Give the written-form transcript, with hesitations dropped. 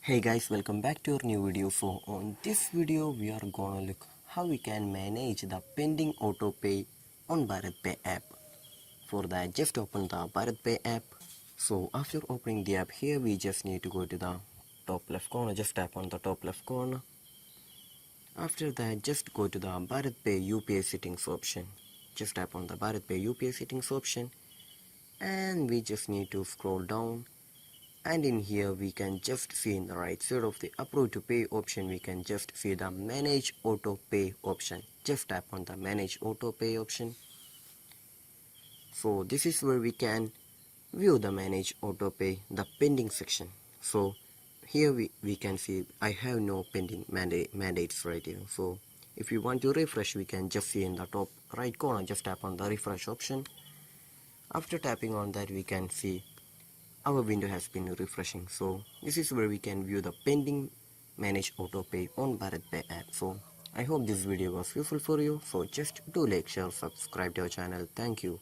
Hey guys, welcome back to our new video. So on this video we are gonna look how we can manage the pending auto pay on Bharatpe app. For that, just open the Bharatpe app. So after opening the app, here we just need to go to the top left corner. Just tap on the top left corner. After that, just go to the Bharatpe UPI settings option. Just tap on the Bharatpe UPI settings option, and we just need to scroll down. And in here we can just see in the right side of the approve to pay option, we can just see the manage auto pay option. Just tap on the manage auto pay option. So this is where we can view the manage auto pay, the pending section. So here we can see I have no pending mandates right here. So if you want to refresh, we can just see in the top right corner, just tap on the refresh option. After tapping on that, we can see our window has been refreshing. So this is where we can view the pending manage auto pay on Bharatpe app. So I hope this video was useful for you. So just do like, share, subscribe to our channel. Thank you.